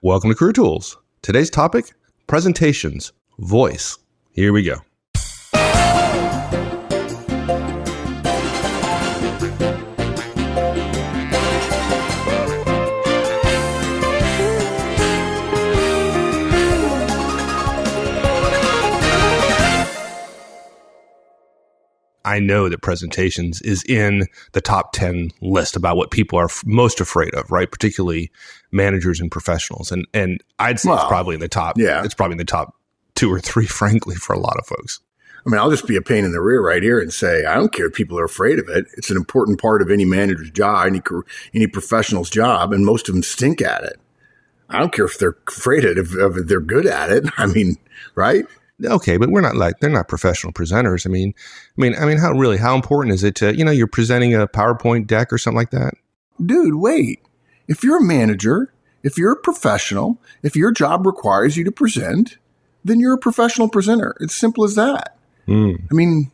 Welcome to Career Tools. Today's topic, presentations, voice. Here we go. I know that presentations is in the top 10 list about what people are most afraid of, right? Particularly managers and professionals. And I'd say it's probably in the top. Yeah. It's probably in the top 2 or 3, frankly, for a lot of folks. I mean, I'll just be a pain in the rear right here and say, I don't care if people are afraid of it. It's an important part of any manager's job, any professional's job, and most of them stink at it. I don't care if they're afraid of it, if they're good at it. I mean, right? Okay, but they're not professional presenters. I mean, how important is it to, you're presenting a PowerPoint deck or something like that? Dude, wait. If you're a manager, if you're a professional, if your job requires you to present, then you're a professional presenter. It's simple as that. I mean,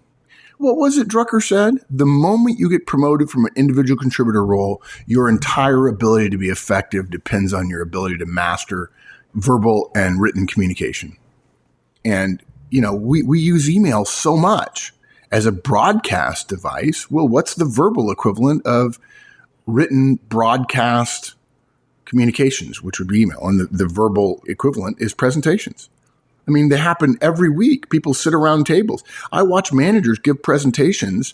what was it Drucker said? The moment you get promoted from an individual contributor role, your entire ability to be effective depends on your ability to master verbal and written communication. And, we use email so much as a broadcast device. Well, what's the verbal equivalent of written broadcast communications, which would be email? And the verbal equivalent is presentations. I mean, they happen every week. People sit around tables. I watch managers give presentations.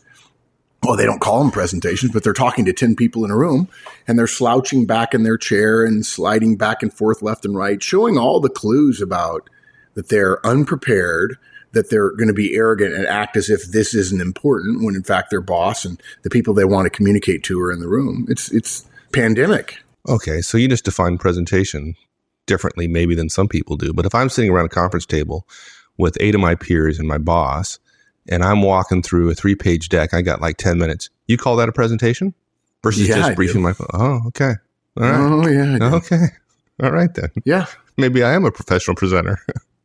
Well, they don't call them presentations, but they're talking to 10 people in a room, and they're slouching back in their chair and sliding back and forth left and right, showing all the clues about that they're unprepared, that they're going to be arrogant and act as if this isn't important when in fact their boss and the people they want to communicate to are in the room. It's pandemic. Okay, so you just define presentation differently maybe than some people do. But if I'm sitting around a conference table with 8 of my peers and my boss, and I'm walking through a 3-page deck, I got like 10 minutes. You call that a presentation? Versus just briefing my phone. Oh, okay. All right. Oh, yeah. Okay. All right then. Yeah. Maybe I am a professional presenter.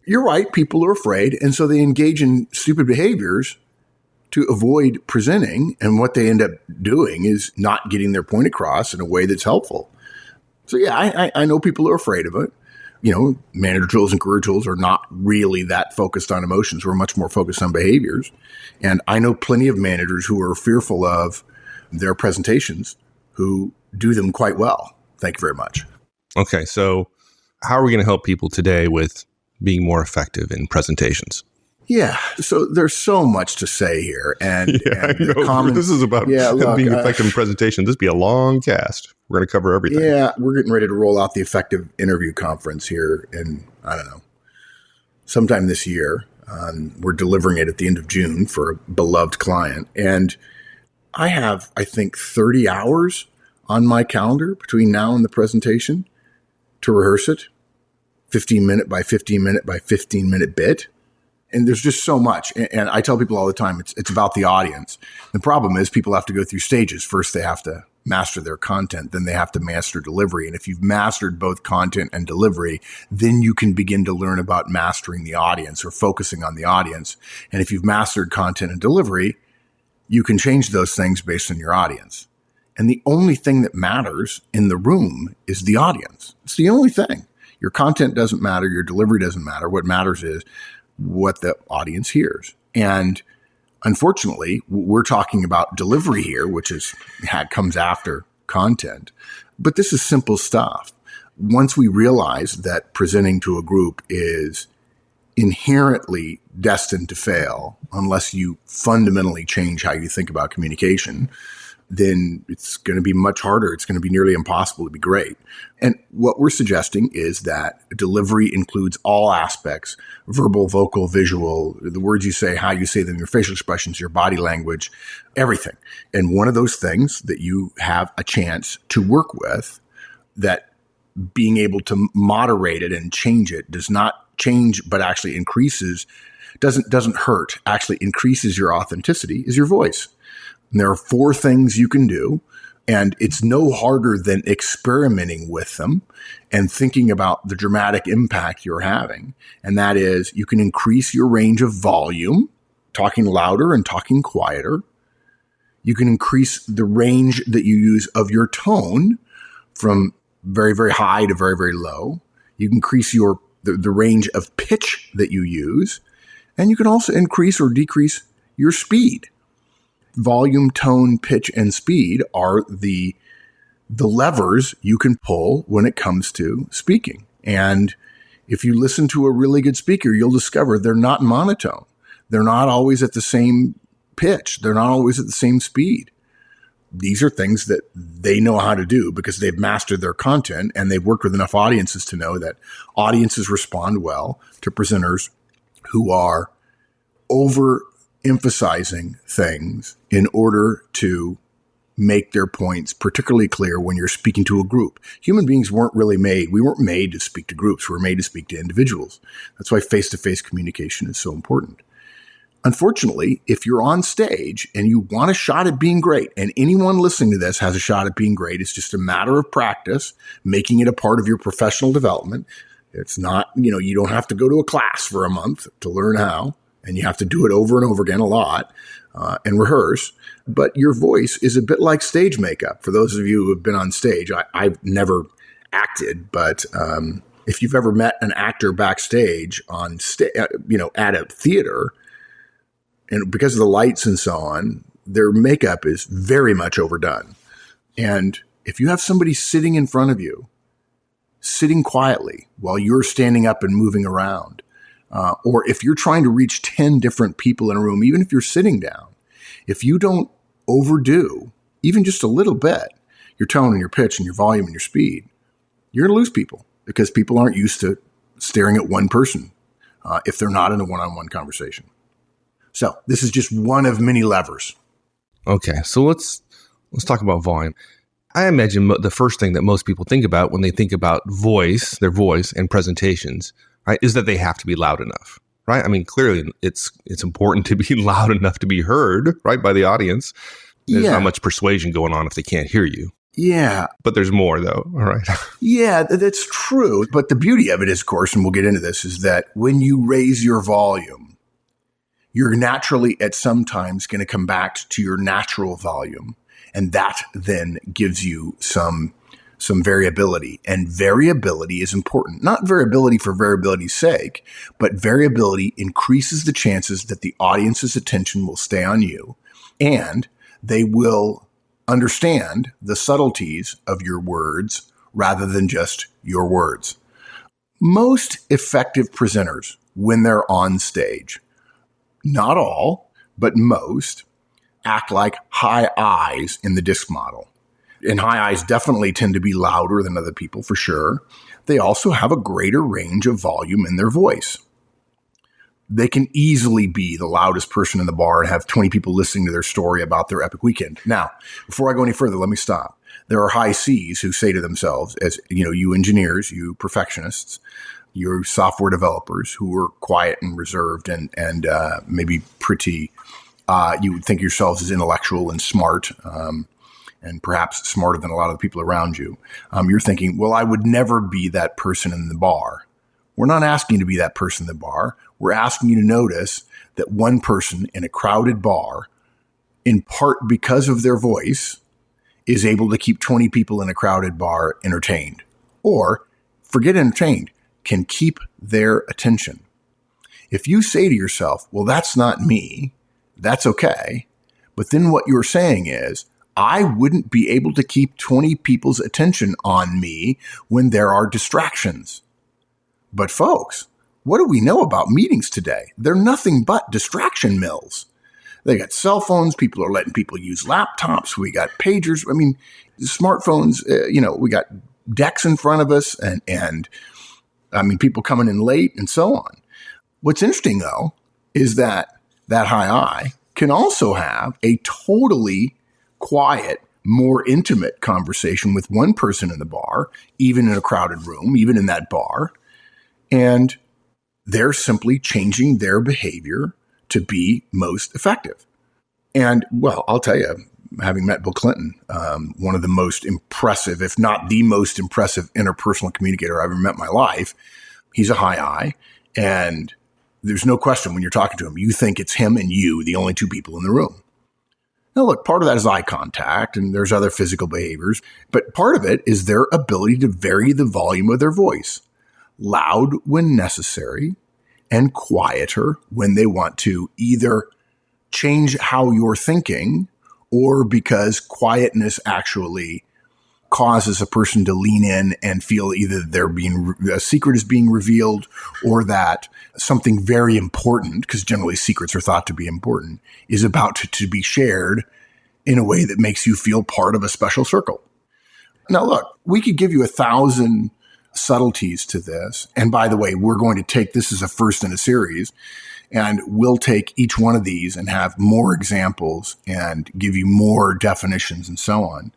You're right. People are afraid. And so they engage in stupid behaviors to avoid presenting. And what they end up doing is not getting their point across in a way that's helpful. So, yeah, I know people are afraid of it. Manager tools and career tools are not really that focused on emotions. We're much more focused on behaviors. And I know plenty of managers who are fearful of their presentations who do them quite well. Thank you very much. Okay. So how are we going to help people today with being more effective in presentations? Yeah. So there's so much to say here. And, this is about being effective in presentation. This would be a long cast. We're going to cover everything. Yeah. We're getting ready to roll out the Effective Interview Conference here in, sometime this year. We're delivering it at the end of June for a beloved client. And I have, I think, 30 hours on my calendar between now and the presentation to rehearse it. 15-minute by 15-minute by 15-minute bit. And there's just so much. And I tell people all the time, it's about the audience. The problem is people have to go through stages. First, they have to master their content. Then they have to master delivery. And if you've mastered both content and delivery, then you can begin to learn about mastering the audience or focusing on the audience. And if you've mastered content and delivery, you can change those things based on your audience. And the only thing that matters in the room is the audience. It's the only thing. Your content doesn't matter. Your delivery doesn't matter. What matters is what the audience hears. And unfortunately, we're talking about delivery here, which comes after content. But this is simple stuff. Once we realize that presenting to a group is inherently destined to fail unless you fundamentally change how you think about communication, then it's going to be much harder. It's going to be nearly impossible to be great. And what we're suggesting is that delivery includes all aspects: verbal, vocal, visual, the words you say, how you say them, your facial expressions, your body language, everything. And one of those things that you have a chance to work with, that being able to moderate it and change it does not change, but actually doesn't hurt, actually increases your authenticity, is your voice. And there are 4 things you can do, and it's no harder than experimenting with them and thinking about the dramatic impact you're having. And that is, you can increase your range of volume, talking louder and talking quieter. You can increase the range that you use of your tone from very, very high to very, very low. You can increase the range of pitch that you use, and you can also increase or decrease your speed. Volume, tone, pitch, and speed are the levers you can pull when it comes to speaking. And if you listen to a really good speaker, you'll discover they're not monotone. They're not always at the same pitch. They're not always at the same speed. These are things that they know how to do because they've mastered their content and they've worked with enough audiences to know that audiences respond well to presenters who are overemphasizing things in order to make their points particularly clear when you're speaking to a group. Human beings we weren't made to speak to groups. We were made to speak to individuals. That's why face-to-face communication is so important. Unfortunately, if you're on stage and you want a shot at being great, and anyone listening to this has a shot at being great, it's just a matter of practice, making it a part of your professional development. It's not, you don't have to go to a class for a month to learn how, and you have to do it over and over again a lot and rehearse. But your voice is a bit like stage makeup. For those of you who have been on stage, I've never acted, but if you've ever met an actor backstage on at a theater, and because of the lights and so on, their makeup is very much overdone. And if you have somebody sitting in front of you, sitting quietly while you're standing up and moving around, or if you're trying to reach 10 different people in a room, even if you're sitting down, if you don't overdo, even just a little bit, your tone and your pitch and your volume and your speed, you're going to lose people because people aren't used to staring at one person if they're not in a one-on-one conversation. So this is just one of many levers. Okay, so let's talk about volume. I imagine the first thing that most people think about when they think about their voice and presentations, right, is that they have to be loud enough, right? I mean, clearly it's important to be loud enough to be heard, right, by the audience. There's not much persuasion going on if they can't hear you. Yeah. But there's more, though, all right? Yeah, that's true. But the beauty of it is, of course, and we'll get into this, is that when you raise your volume, you're naturally at some times going to come back to your natural volume. And that then gives you some variability. And variability is important. Not variability for variability's sake, but variability increases the chances that the audience's attention will stay on you and they will understand the subtleties of your words rather than just your words. Most effective presenters, when they're on stage, not all, but most, act like high I's in the DISC model. And high I's definitely tend to be louder than other people, for sure. They also have a greater range of volume in their voice. They can easily be the loudest person in the bar and have 20 people listening to their story about their epic weekend. Now, before I go any further, let me stop. There are high C's who say to themselves, as you engineers, you perfectionists, your software developers who are quiet and reserved and maybe pretty, you would think yourselves as intellectual and smart, and perhaps smarter than a lot of the people around you. You're thinking, well, I would never be that person in the bar. We're not asking you to be that person in the bar. We're asking you to notice that one person in a crowded bar, in part because of their voice, is able to keep 20 people in a crowded bar entertained. Or, forget entertained, can keep their attention. If you say to yourself, well, that's not me, that's okay. But then what you're saying is, I wouldn't be able to keep 20 people's attention on me when there are distractions. But folks, what do we know about meetings today? They're nothing but distraction mills. They got cell phones. People are letting people use laptops. We got pagers. I mean, smartphones, we got decks in front of us and people coming in late and so on. What's interesting, though, is that high I can also have a totally quiet, more intimate conversation with one person in the bar, even in a crowded room, even in that bar. And they're simply changing their behavior to be most effective. And, well, I'll tell you, having met Bill Clinton, one of the most impressive, if not the most impressive interpersonal communicator I've ever met in my life, he's a high I. And there's no question when you're talking to him, you think it's him and you, the only two people in the room. Now, look, part of that is eye contact and there's other physical behaviors, but part of it is their ability to vary the volume of their voice. loud when necessary and quieter when they want to either change how you're thinking or because quietness actually causes a person to lean in and feel either a secret is being revealed or that something very important, because generally secrets are thought to be important, is about to be shared in a way that makes you feel part of a special circle. Now, look, we could give you 1,000 subtleties to this. And by the way, we're going to take this as a first in a series, and we'll take each one of these and have more examples and give you more definitions and so on.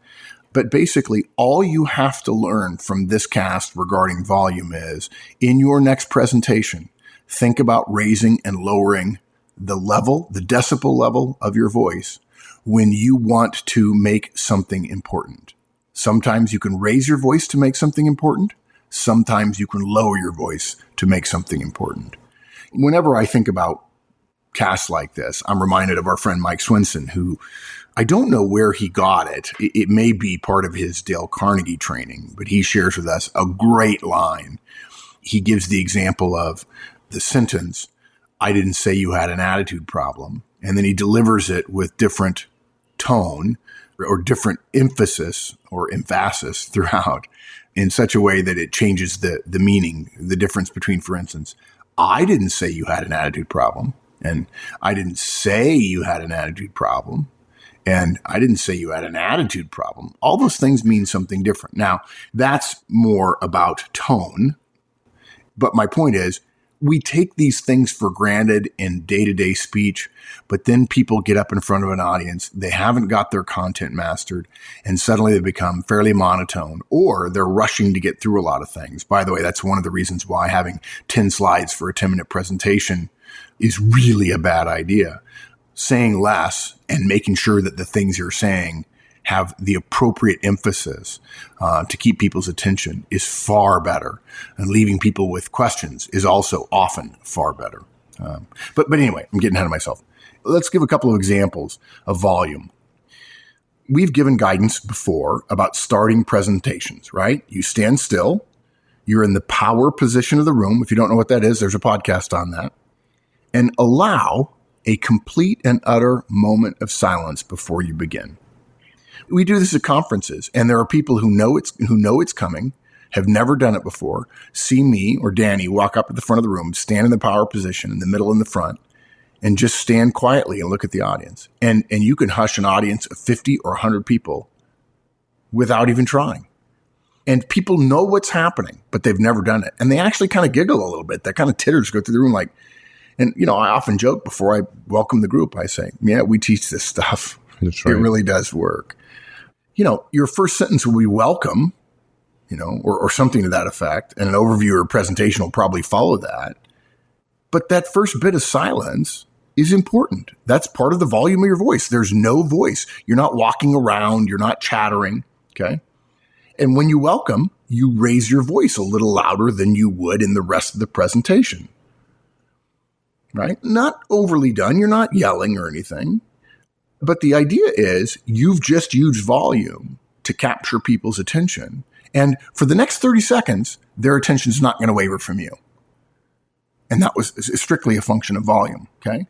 But basically, all you have to learn from this cast regarding volume is, in your next presentation, think about raising and lowering the decibel level of your voice when you want to make something important. Sometimes you can raise your voice to make something important. Sometimes you can lower your voice to make something important. Whenever I think about casts like this, I'm reminded of our friend Mike Swinson, who I don't know where he got it. It may be part of his Dale Carnegie training, but he shares with us a great line. He gives the example of the sentence, "I didn't say you had an attitude problem." And then he delivers it with different tone or different emphasis or emphasis throughout in such a way that it changes the meaning, the difference between, for instance, "I didn't say you had an attitude problem," and "I didn't say you had an attitude problem," and "I didn't say you had an attitude problem." All those things mean something different. Now, that's more about tone. But my point is, we take these things for granted in day-to-day speech, but then people get up in front of an audience, they haven't got their content mastered, and suddenly they become fairly monotone, or they're rushing to get through a lot of things. By the way, that's one of the reasons why having 10 slides for a 10-minute presentation is really a bad idea. Saying less and making sure that the things you're saying have the appropriate emphasis to keep people's attention is far better. And leaving people with questions is also often far better. But anyway, I'm getting ahead of myself. Let's give a couple of examples of volume. We've given guidance before about starting presentations, right? You stand still. You're in the power position of the room. If you don't know what that is, there's a podcast on that. And allow a complete and utter moment of silence before you begin. We do this at conferences, and there are people who know it's coming, have never done it before, see me or Danny walk up at the front of the room, stand in the power position in the middle and the front, and just stand quietly and look at the audience. And you can hush an audience of 50 or 100 people without even trying. And people know what's happening, but they've never done it. And they actually kind of giggle a little bit. That kind of titters go through the room like, and I often joke before I welcome the group, I say, yeah, we teach this stuff. That's right. It really does work. Your first sentence will be welcome, or something to that effect. And an overview or presentation will probably follow that. But that first bit of silence is important. That's part of the volume of your voice. There's no voice. You're not walking around. You're not chattering. Okay. And when you welcome, you raise your voice a little louder than you would in the rest of the presentation. Right? Not overly done. You're not yelling or anything. But the idea is you've just used volume to capture people's attention. And for the next 30 seconds, their attention is not going to waver from you. And that was strictly a function of volume. Okay.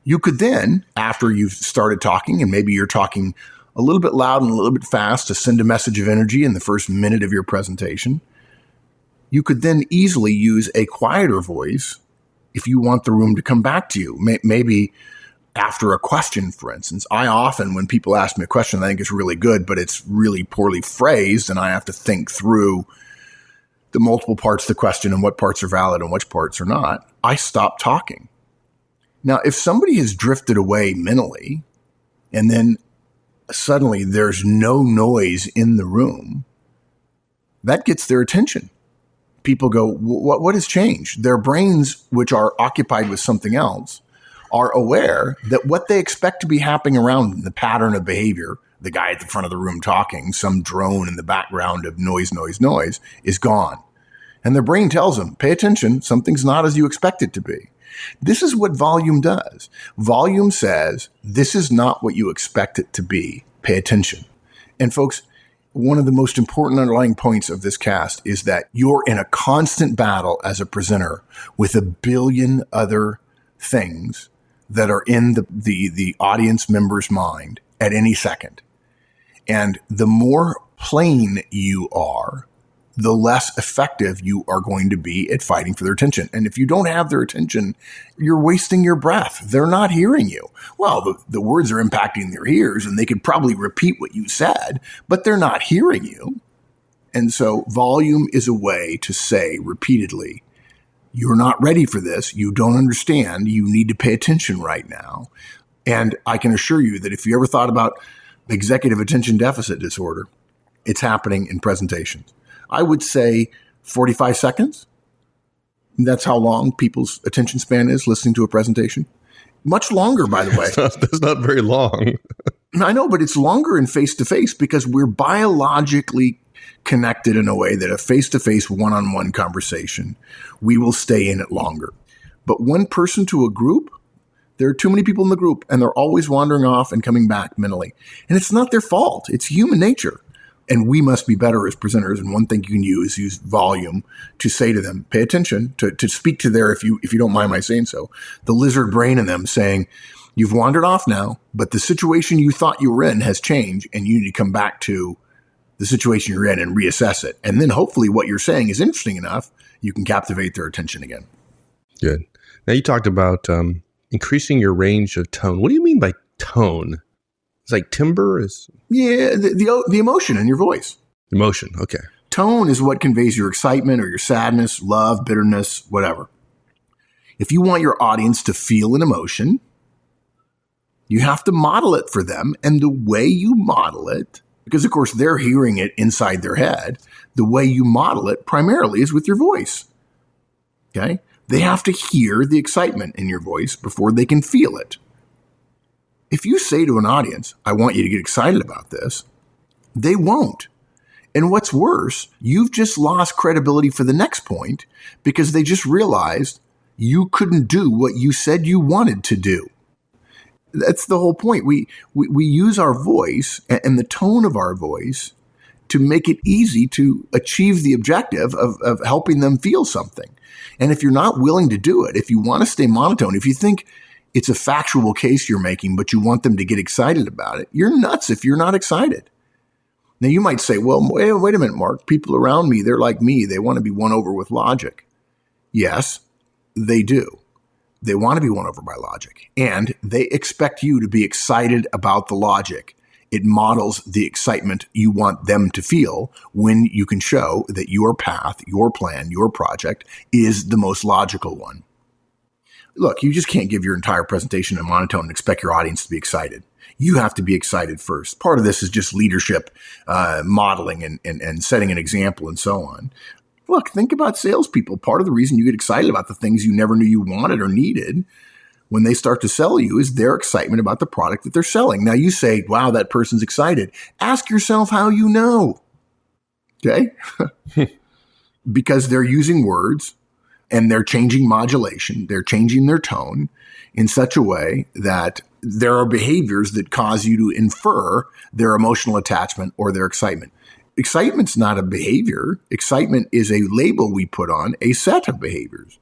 You could then, after you've started talking, and maybe you're talking a little bit loud and a little bit fast to send a message of energy in the first minute of your presentation, you could then easily use a quieter voice if you want the room to come back to you. Maybe after a question, for instance. I often, when people ask me a question, I think it's really good, but it's really poorly phrased, and I have to think through the multiple parts of the question and what parts are valid and which parts are not. I stop talking. Now, if somebody has drifted away mentally, and then suddenly there's no noise in the room, that gets their attention. People go, what has changed? Their brains, which are occupied with something else, are aware that what they expect to be happening around the pattern of behavior, the guy at the front of the room talking, some drone in the background of noise, is gone. And their brain tells them, pay attention, something's not as you expect it to be. This is what volume does. Volume says, this is not what you expect it to be. Pay attention. And folks, one of the most important underlying points of this cast is that you're in a constant battle as a presenter with a billion other things that are in the audience member's mind at any second. And the more plain you are, the less effective you are going to be at fighting for their attention. And if you don't have their attention, you're wasting your breath. They're not hearing you. Well, the words are impacting their ears and they could probably repeat what you said, but they're not hearing you. And so volume is a way to say repeatedly, you're not ready for this. You don't understand. You need to pay attention right now. And I can assure you that if you ever thought about executive attention deficit disorder, it's happening in presentations. I would say 45 seconds. That's how long people's attention span is listening to a presentation. Much longer, by the way. That's not very long. I know, but it's longer in face-to-face because we're biologically connected in a way that a face-to-face one-on-one conversation, we will stay in it longer. But one person to a group, there are too many people in the group and they're always wandering off and coming back mentally. And it's not their fault. It's human nature. And we must be better as presenters. And one thing you can use volume to say to them, pay attention, to speak to their, if you don't mind my saying so, the lizard brain in them saying, you've wandered off now, but the situation you thought you were in has changed and you need to come back to the situation you're in and reassess it. And then hopefully what you're saying is interesting enough, you can captivate their attention again. Good. Now you talked about increasing your range of tone. What do you mean by tone? It's like timbre is... Yeah, the emotion in your voice. Emotion, okay. Tone is what conveys your excitement or your sadness, love, bitterness, whatever. If you want your audience to feel an emotion, you have to model it for them. And the way you model it, because of course they're hearing it inside their head, the way you model it primarily is with your voice. Okay? They have to hear the excitement in your voice before they can feel it. If you say to an audience, I want you to get excited about this, they won't. And what's worse, you've just lost credibility for the next point because they just realized you couldn't do what you said you wanted to do. That's the whole point. We use our voice and the tone of our voice to make it easy to achieve the objective of helping them feel something. And if you're not willing to do it, if you want to stay monotone, if you think it's a factual case you're making, but you want them to get excited about it, you're nuts if you're not excited. Now, you might say, well, wait a minute, Mark. People around me, they're like me. They want to be won over with logic. Yes, they do. They want to be won over by logic. And they expect you to be excited about the logic. It models the excitement you want them to feel when you can show that your path, your plan, your project is the most logical one. Look, you just can't give your entire presentation in monotone and expect your audience to be excited. You have to be excited first. Part of this is just leadership, modeling and setting an example and so on. Look, think about salespeople. Part of the reason you get excited about the things you never knew you wanted or needed when they start to sell you is their excitement about the product that they're selling. Now you say, wow, that person's excited. Ask yourself how you know. Okay? Because they're using words and they're changing modulation. They're changing their tone in such a way that there are behaviors that cause you to infer their emotional attachment or their excitement. Excitement's not a behavior. Excitement is a label we put on a set of behaviors.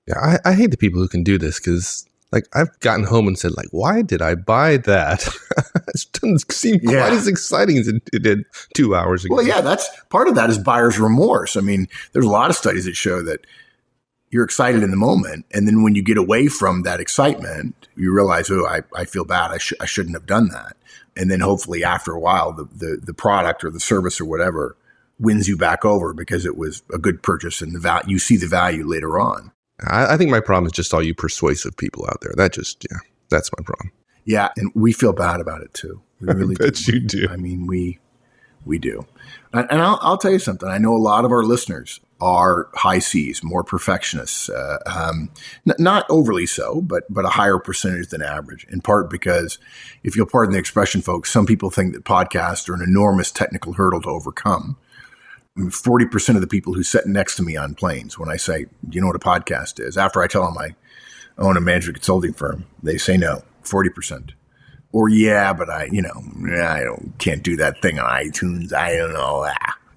Yeah, I hate the people who can do this because, like, I've gotten home and said, like, why did I buy that? It doesn't seem quite as exciting as it did 2 hours ago. Well, yeah, that's part of that is buyer's remorse. I mean, there's a lot of studies that show that you're excited in the moment, and then when you get away from that excitement, you realize, oh, I feel bad. I shouldn't have done that. And then hopefully after a while, the product or the service or whatever wins you back over because it was a good purchase and you see the value later on. I think my problem is just all you persuasive people out there. That's my problem. Yeah, and we feel bad about it too. We really I bet you do. I mean, we do. And I'll tell you something. I know a lot of our listeners are high C's, more perfectionists, not overly so, but a higher percentage than average, in part because, if you'll pardon the expression, folks, some people think that podcasts are an enormous technical hurdle to overcome. I mean, 40% of the people who sit next to me on planes, when I say, do you know what a podcast is? After I tell them I own a management consulting firm, they say no, 40%. Or, yeah, but can't do that thing on iTunes. I don't know.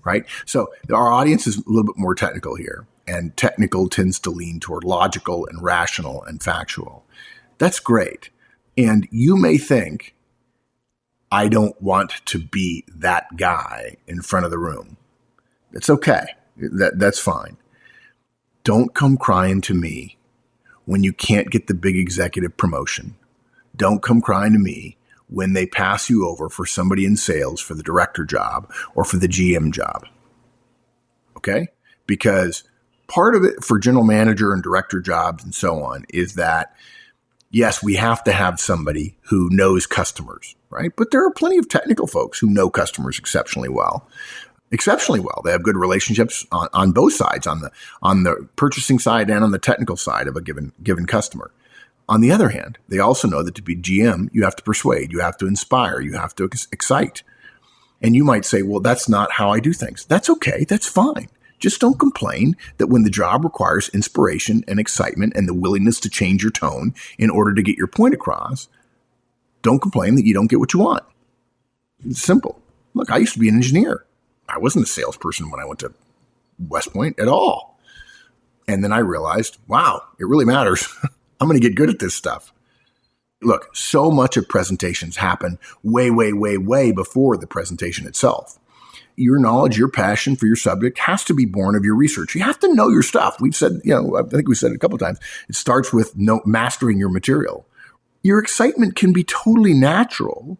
Right? So our audience is a little bit more technical here. And technical tends to lean toward logical and rational and factual. That's great. And you may think, I don't want to be that guy in front of the room. It's okay. That's fine. Don't come crying to me when you can't get the big executive promotion. Don't come crying to me when they pass you over for somebody in sales for the director job or for the GM job. Okay? Because part of it for general manager and director jobs and so on is that, yes, we have to have somebody who knows customers, right? But there are plenty of technical folks who know customers exceptionally well. They have good relationships on both sides, on the purchasing side and on the technical side of a given customer. On the other hand, they also know that to be GM, you have to persuade, you have to inspire, you have to excite. And you might say, well, that's not how I do things. That's okay. That's fine. Just don't complain that when the job requires inspiration and excitement and the willingness to change your tone in order to get your point across, don't complain that you don't get what you want. It's simple. Look, I used to be an engineer. I wasn't a salesperson when I went to West Point at all. And then I realized, wow, it really matters. I'm going to get good at this stuff. Look, so much of presentations happen way, way, way, way before the presentation itself. Your knowledge, your passion for your subject has to be born of your research. You have to know your stuff. We've said, I think we said it a couple of times. It starts with mastering your material. Your excitement can be totally natural,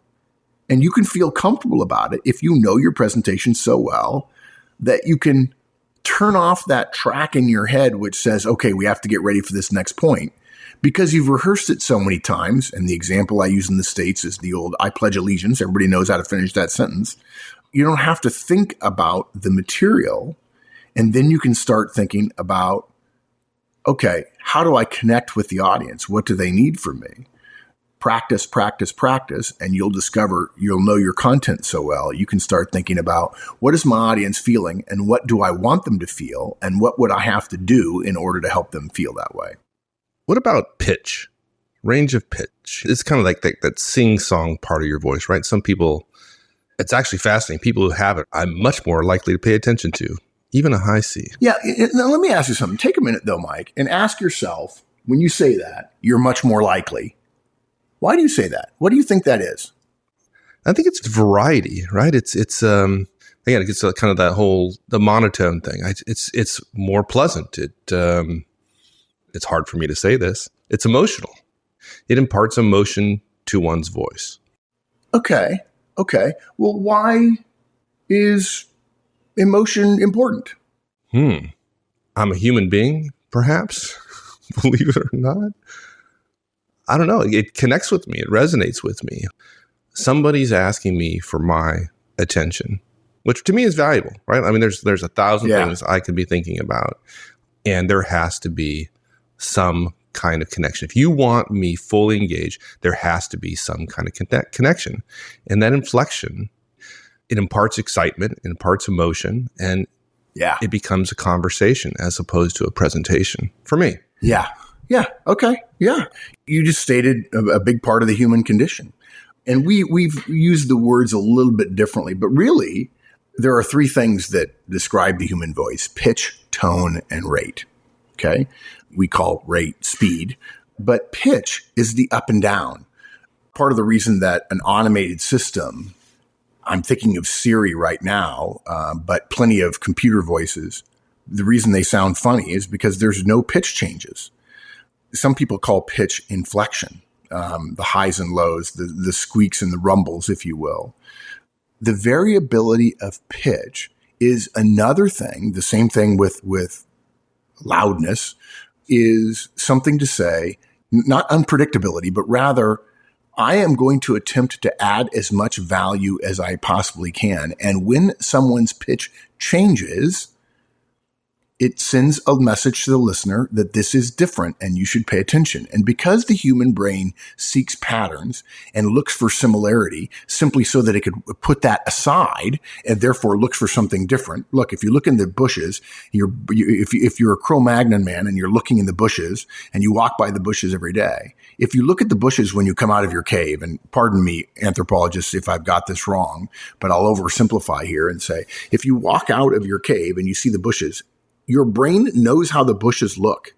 and you can feel comfortable about it if you know your presentation so well that you can turn off that track in your head which says, okay, we have to get ready for this next point, because you've rehearsed it so many times. And the example I use in the States is the old I pledge allegiance. Everybody knows how to finish that sentence. You don't have to think about the material, and then you can start thinking about, okay, how do I connect with the audience? What do they need from me? Practice, practice, practice, and you'll know your content so well. You can start thinking about, what is my audience feeling, and what do I want them to feel, and what would I have to do in order to help them feel that way? What about pitch? Range of pitch. It's kind of like that sing-song part of your voice, right? Some people, it's actually fascinating. People who have it, I'm much more likely to pay attention to, even a high C. Yeah. Now let me ask you something. Take a minute though, Mike, and ask yourself, when you say that, you're much more likely. Why do you say that? What do you think that is? I think it's variety, right? It's again, it gets kind of that whole, the monotone thing. It's more pleasant. It's hard for me to say this. It's emotional. It imparts emotion to one's voice. Okay. Well, why is emotion important? I'm a human being, perhaps, believe it or not. I don't know. It connects with me. It resonates with me. Somebody's asking me for my attention, which to me is valuable, right? I mean, there's 1,000 things I could be thinking about, and there has to be some kind of connection. If you want me fully engaged, there has to be some kind of connection. And that inflection, it imparts excitement, it imparts emotion, and it becomes a conversation as opposed to a presentation for me. Yeah. Okay. Yeah. You just stated a big part of the human condition. And we've used the words a little bit differently, but really there are three things that describe the human voice: pitch, tone, and rate. Okay. We call rate speed, but pitch is the up and down. Part of the reason that an automated system, I'm thinking of Siri right now, but plenty of computer voices, the reason they sound funny is because there's no pitch changes. Some people call pitch inflection, the highs and lows, the squeaks and the rumbles, if you will. The variability of pitch is another thing. The same thing with loudness is something to say, not unpredictability, but rather I am going to attempt to add as much value as I possibly can. And when someone's pitch changes, it sends a message to the listener that this is different and you should pay attention. And because the human brain seeks patterns and looks for similarity simply so that it could put that aside and therefore looks for something different. Look, if you look in the bushes, if you're a Cro-Magnon man and you're looking in the bushes and you walk by the bushes every day, if you look at the bushes when you come out of your cave, and pardon me, anthropologists, if I've got this wrong, but I'll oversimplify here and say, if you walk out of your cave and you see the bushes, your brain knows how the bushes look.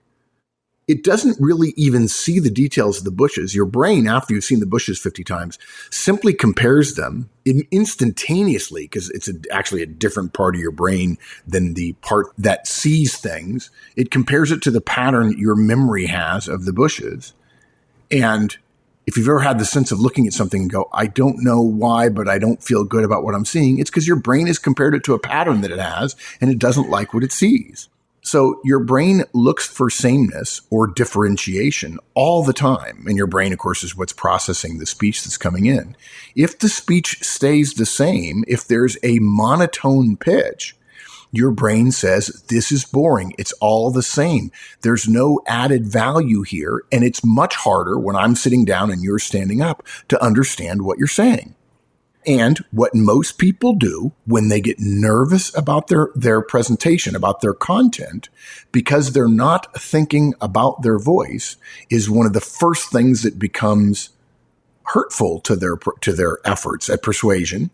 It doesn't really even see the details of the bushes. Your brain, after you've seen the bushes 50 times, simply compares them instantaneously, because it's actually a different part of your brain than the part that sees things. It compares it to the pattern your memory has of the bushes. And if you've ever had the sense of looking at something and go, I don't know why, but I don't feel good about what I'm seeing, it's because your brain has compared it to a pattern that it has, and it doesn't like what it sees. So your brain looks for sameness or differentiation all the time. And your brain, of course, is what's processing the speech that's coming in. If the speech stays the same, if there's a monotone pitch, your brain says, this is boring. It's all the same. There's no added value here. And it's much harder when I'm sitting down and you're standing up to understand what you're saying. And what most people do when they get nervous about their presentation, about their content, because they're not thinking about their voice, is one of the first things that becomes hurtful to their efforts at persuasion.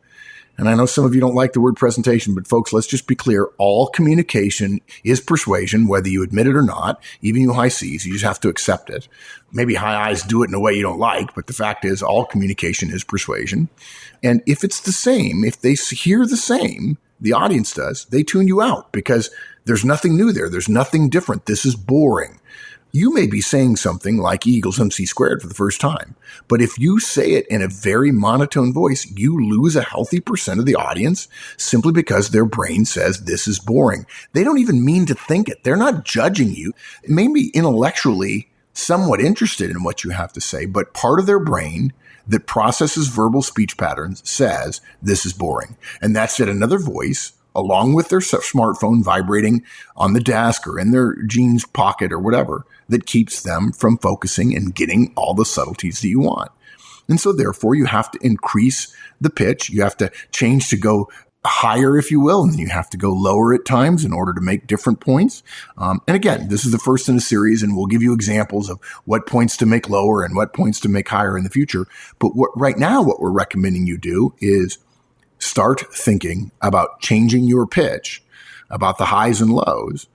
And I know some of you don't like the word presentation, but folks, let's just be clear. All communication is persuasion, whether you admit it or not. Even you high C's, you just have to accept it. Maybe high I's do it in a way you don't like, but the fact is all communication is persuasion. And if it's the same, if they hear the same, the audience does, they tune you out because there's nothing new there. There's nothing different. This is boring. You may be saying something like E equals MC squared for the first time, but if you say it in a very monotone voice, you lose a healthy percent of the audience simply because their brain says this is boring. They don't even mean to think it. They're not judging you. It may be intellectually somewhat interested in what you have to say, but part of their brain that processes verbal speech patterns says this is boring. And that's yet another voice, along with their smartphone vibrating on the desk or in their jeans pocket or whatever, that keeps them from focusing and getting all the subtleties that you want. And so therefore you have to increase the pitch. You have to change to go higher, if you will, and then you have to go lower at times in order to make different points. And again, this is the first in a series, and we'll give you examples of what points to make lower and what points to make higher in the future. But right now, what we're recommending you do is start thinking about changing your pitch, about the highs and lows,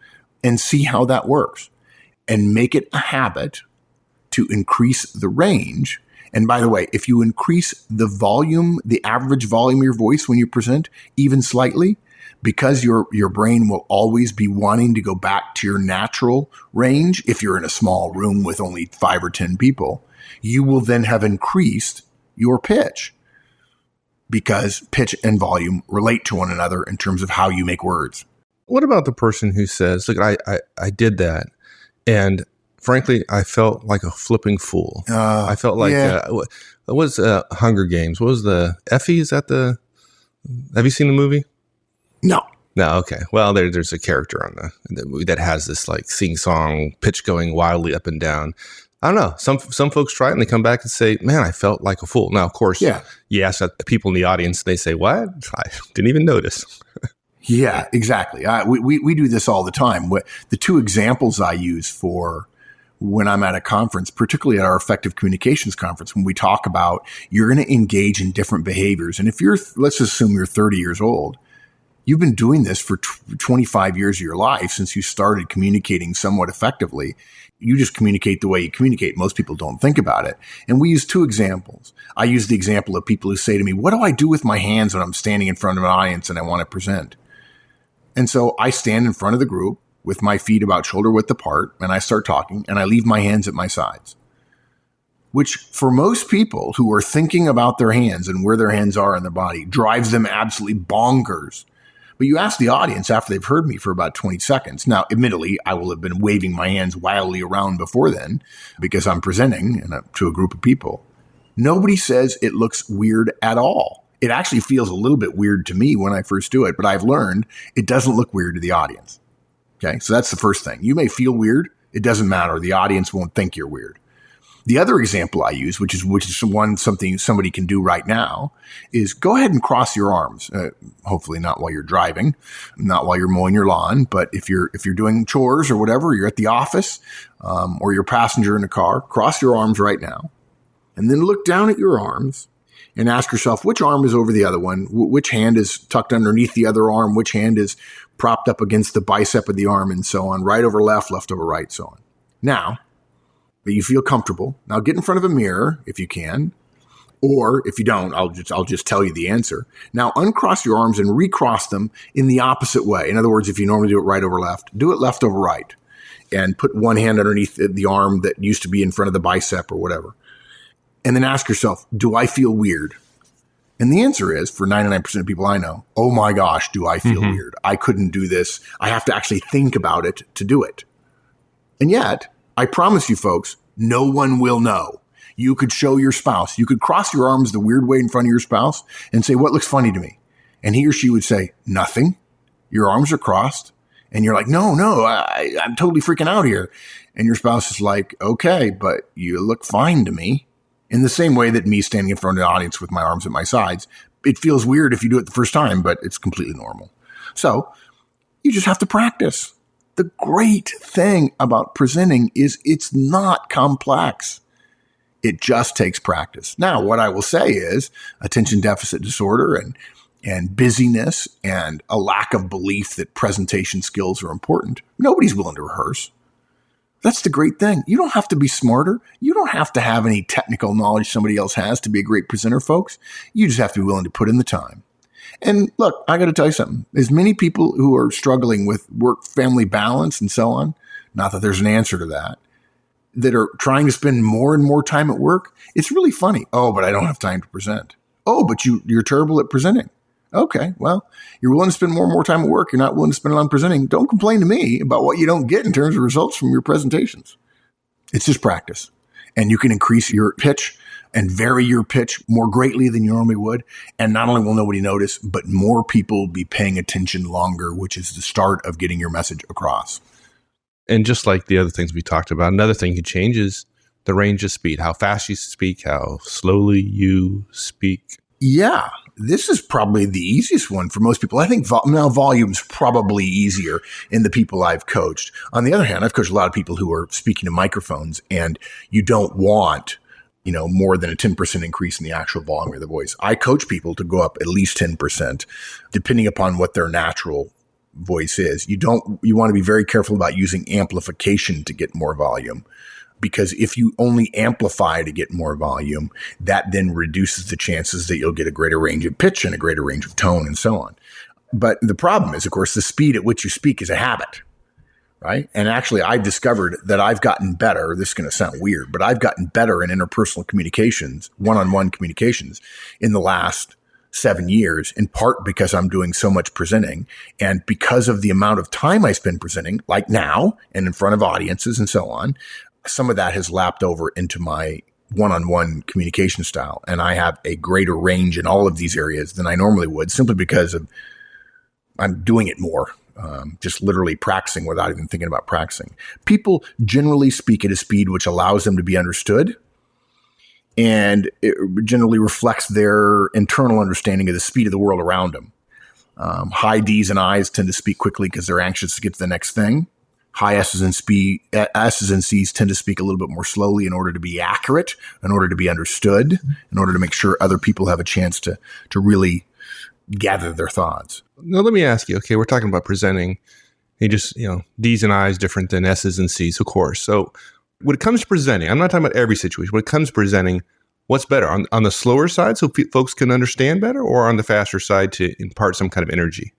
and see how that works. And make it a habit to increase the range. And by the way, if you increase the volume, the average volume of your voice when you present, even slightly, because your brain will always be wanting to go back to your natural range, if you're in a small room with only 5 or 10 people, you will then have increased your pitch, because pitch and volume relate to one another in terms of how you make words. What about the person who says, look, I did that, and frankly, I felt like a flipping fool. I felt like, what was Hunger Games? What was the Effie? Is that have you seen the movie? No. No. Okay. Well, there's a character on that has this like sing-song pitch going wildly up and down. I don't know. Some folks try it and they come back and say, man, I felt like a fool. Now, of course, you ask people in the audience, they say, what? I didn't even notice. Yeah, exactly. We do this all the time. The two examples I use for when I'm at a conference, particularly at our effective communications conference, when we talk about you're going to engage in different behaviors. And if let's assume you're 30 years old, you've been doing this for 25 years of your life since you started communicating somewhat effectively. You just communicate the way you communicate. Most people don't think about it. And we use two examples. I use the example of people who say to me, what do I do with my hands when I'm standing in front of an audience and I want to present? And so I stand in front of the group with my feet about shoulder width apart, and I start talking, and I leave my hands at my sides, which for most people who are thinking about their hands and where their hands are in their body drives them absolutely bonkers. But you ask the audience after they've heard me for about 20 seconds. Now, admittedly, I will have been waving my hands wildly around before then because I'm presenting to a group of people. Nobody says it looks weird at all. It actually feels a little bit weird to me when I first do it, but I've learned it doesn't look weird to the audience. Okay. So that's the first thing. You may feel weird. It doesn't matter. The audience won't think you're weird. The other example I use, which is something somebody can do right now, is go ahead and cross your arms. Hopefully not while you're driving, not while you're mowing your lawn, but if you're doing chores or whatever, you're at the office, or you're a passenger in a car, cross your arms right now, and then look down at your arms and ask yourself which arm is over the other one, which hand is tucked underneath the other arm, which hand is propped up against the bicep of the arm, and so on, right over left, left over right, so on. Now, that you feel comfortable. Now get in front of a mirror if you can, or if you don't, I'll just tell you the answer. Now uncross your arms and recross them in the opposite way. In other words, if you normally do it right over left, do it left over right, and put one hand underneath the arm that used to be in front of the bicep or whatever. And then ask yourself, do I feel weird? And the answer is, for 99% of people I know, oh my gosh, do I feel weird? I couldn't do this. I have to actually think about it to do it. And yet, I promise you folks, no one will know. You could show your spouse. You could cross your arms the weird way in front of your spouse and say, what looks funny to me? And he or she would say, nothing. Your arms are crossed. And you're like, no, I'm totally freaking out here. And your spouse is like, okay, but you look fine to me. In the same way that me standing in front of an audience with my arms at my sides, it feels weird if you do it the first time, but it's completely normal. So you just have to practice. The great thing about presenting is it's not complex. It just takes practice. Now, what I will say is attention deficit disorder and busyness and a lack of belief that presentation skills are important. Nobody's willing to rehearse. That's the great thing. You don't have to be smarter. You don't have to have any technical knowledge somebody else has to be a great presenter, folks. You just have to be willing to put in the time. And look, I got to tell you something. As many people who are struggling with work-family balance and so on, not that there's an answer to that are trying to spend more and more time at work, it's really funny. Oh, but I don't have time to present. Oh, but you're terrible at presenting. Okay, well, you're willing to spend more and more time at work. You're not willing to spend it on presenting. Don't complain to me about what you don't get in terms of results from your presentations. It's just practice. And you can increase your pitch and vary your pitch more greatly than you normally would. And not only will nobody notice, but more people will be paying attention longer, which is the start of getting your message across. And just like the other things we talked about, another thing you change is the range of speed, how fast you speak, how slowly you speak. Yeah, this is probably the easiest one for most people. I think now volume's probably easier in the people I've coached. On the other hand, I've coached a lot of people who are speaking to microphones, and you don't want, more than a 10% increase in the actual volume of the voice. I coach people to go up at least 10%, depending upon what their natural voice is. You want to be very careful about using amplification to get more volume. Because if you only amplify to get more volume, that then reduces the chances that you'll get a greater range of pitch and a greater range of tone and so on. But the problem is, of course, the speed at which you speak is a habit, right? And actually, I've discovered that I've gotten better. This is going to sound weird, but I've gotten better in interpersonal communications, one-on-one communications in the last 7 years, in part because I'm doing so much presenting and because of the amount of time I spend presenting, like now and in front of audiences and so on. Some of that has lapped over into my one-on-one communication style. And I have a greater range in all of these areas than I normally would, simply because I'm doing it more, just literally practicing without even thinking about practicing. People generally speak at a speed which allows them to be understood. And it generally reflects their internal understanding of the speed of the world around them. High D's and I's tend to speak quickly because they're anxious to get to the next thing. High S's and C's tend to speak a little bit more slowly in order to be accurate, in order to be understood, in order to make sure other people have a chance to really gather their thoughts. Now, let me ask you, okay, we're talking about presenting. D's and I's different than S's and C's, of course. So when it comes to presenting, I'm not talking about every situation. When it comes to presenting, what's better? On the slower side so folks can understand better, or on the faster side to impart some kind of energy?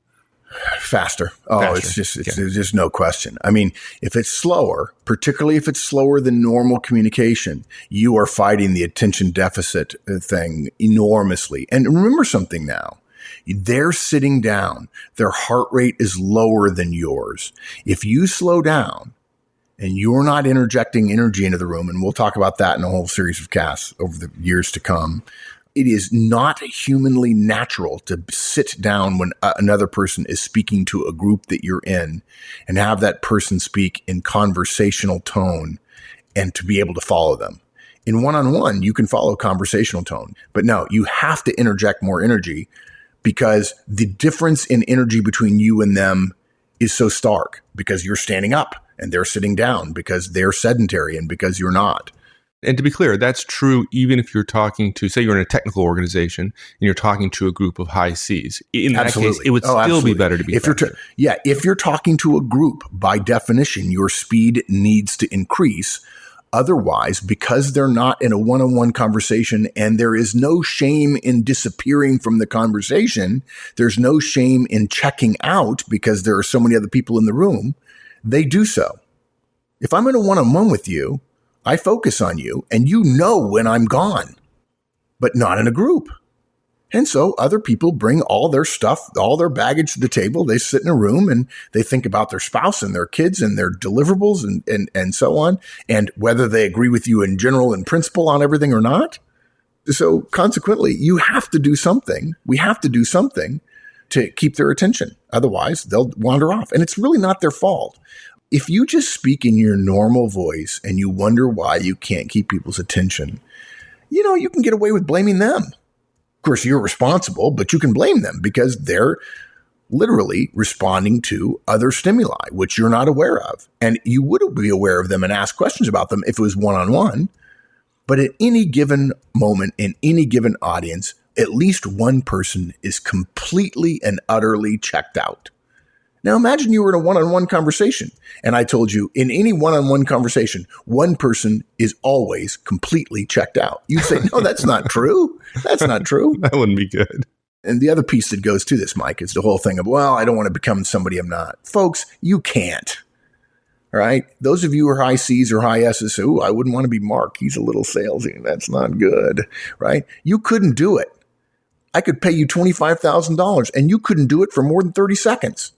Faster. There's just no question. I mean, if it's slower, particularly if it's slower than normal communication, you are fighting the attention deficit thing enormously. And remember something now. They're sitting down. Their heart rate is lower than yours. If you slow down and you're not interjecting energy into the room, and we'll talk about that in a whole series of casts over the years to come, It is not humanly natural to sit down when another person is speaking to a group that you're in and have that person speak in conversational tone and to be able to follow them. In one-on-one, you can follow conversational tone, but no, you have to interject more energy because the difference in energy between you and them is so stark because you're standing up and they're sitting down, because they're sedentary and because you're not. And to be clear, that's true even if you're talking to, say you're in a technical organization and you're talking to a group of high Cs. In that case, it would still be better to be faster. If you're talking to a group, by definition, your speed needs to increase. Otherwise, because they're not in a one-on-one conversation and there is no shame in disappearing from the conversation, there's no shame in checking out because there are so many other people in the room, they do so. If I'm in a one-on-one with you, I focus on you and you know when I'm gone, but not in a group. And so other people bring all their stuff, all their baggage to the table. They sit in a room and they think about their spouse and their kids and their deliverables and so on, and whether they agree with you in general and principle on everything or not. So consequently, you have to do something. We have to do something to keep their attention. Otherwise, they'll wander off. And it's really not their fault. If you just speak in your normal voice and you wonder why you can't keep people's attention, you can get away with blaming them. Of course, you're responsible, but you can blame them because they're literally responding to other stimuli, which you're not aware of. And you would be aware of them and ask questions about them if it was one-on-one. But at any given moment, in any given audience, at least one person is completely and utterly checked out. Now imagine you were in a one-on-one conversation and I told you in any one-on-one conversation, one person is always completely checked out. You'd say, no, that's not true. That's not true. That wouldn't be good. And the other piece that goes to this, Mike, is the whole thing of, well, I don't want to become somebody I'm not. Folks, you can't. All right? Those of you who are high C's or high S's say, I wouldn't want to be Mark. He's a little salesy. That's not good. Right? You couldn't do it. I could pay you $25,000 and you couldn't do it for more than 30 seconds.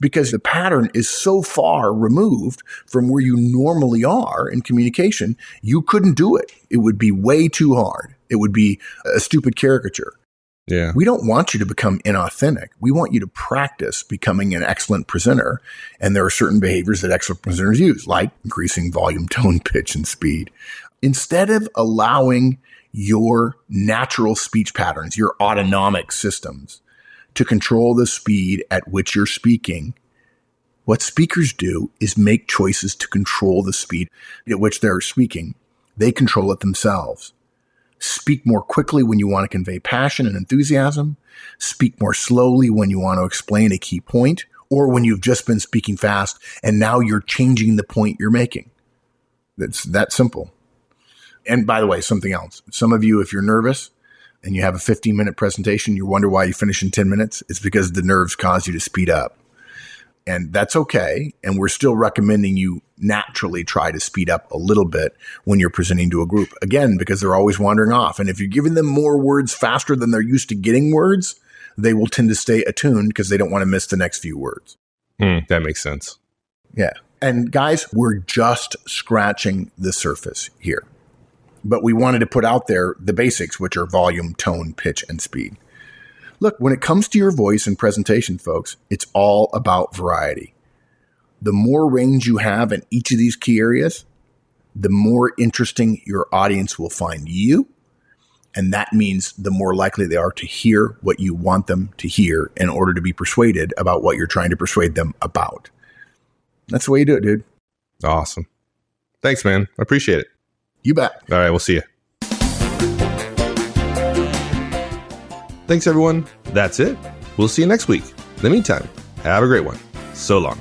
Because the pattern is so far removed from where you normally are in communication, you couldn't do it. It would be way too hard. It would be a stupid caricature. Yeah. We don't want you to become inauthentic. We want you to practice becoming an excellent presenter. And there are certain behaviors that excellent presenters use, like increasing volume, tone, pitch, and speed. Instead of allowing your natural speech patterns, your autonomic systems, to control the speed at which you're speaking, what speakers do is make choices to control the speed at which they're speaking. They control it themselves. Speak more quickly when you want to convey passion and enthusiasm. Speak more slowly when you want to explain a key point, or when you've just been speaking fast and now you're changing the point you're making. It's that simple. And by the way, something else. Some of you, if you're nervous, and you have a 15-minute presentation, you wonder why you finish in 10 minutes, it's because the nerves cause you to speed up. And that's okay. And we're still recommending you naturally try to speed up a little bit when you're presenting to a group. Again, because they're always wandering off. And if you're giving them more words faster than they're used to getting words, they will tend to stay attuned because they don't want to miss the next few words. That makes sense. Yeah. And guys, we're just scratching the surface here. But we wanted to put out there the basics, which are volume, tone, pitch, and speed. Look, when it comes to your voice and presentation, folks, it's all about variety. The more range you have in each of these key areas, the more interesting your audience will find you. And that means the more likely they are to hear what you want them to hear in order to be persuaded about what you're trying to persuade them about. That's the way you do it, dude. Awesome. Thanks, man. I appreciate it. You bet. All right, we'll see you. Thanks, everyone. That's it. We'll see you next week. In the meantime, have a great one. So long.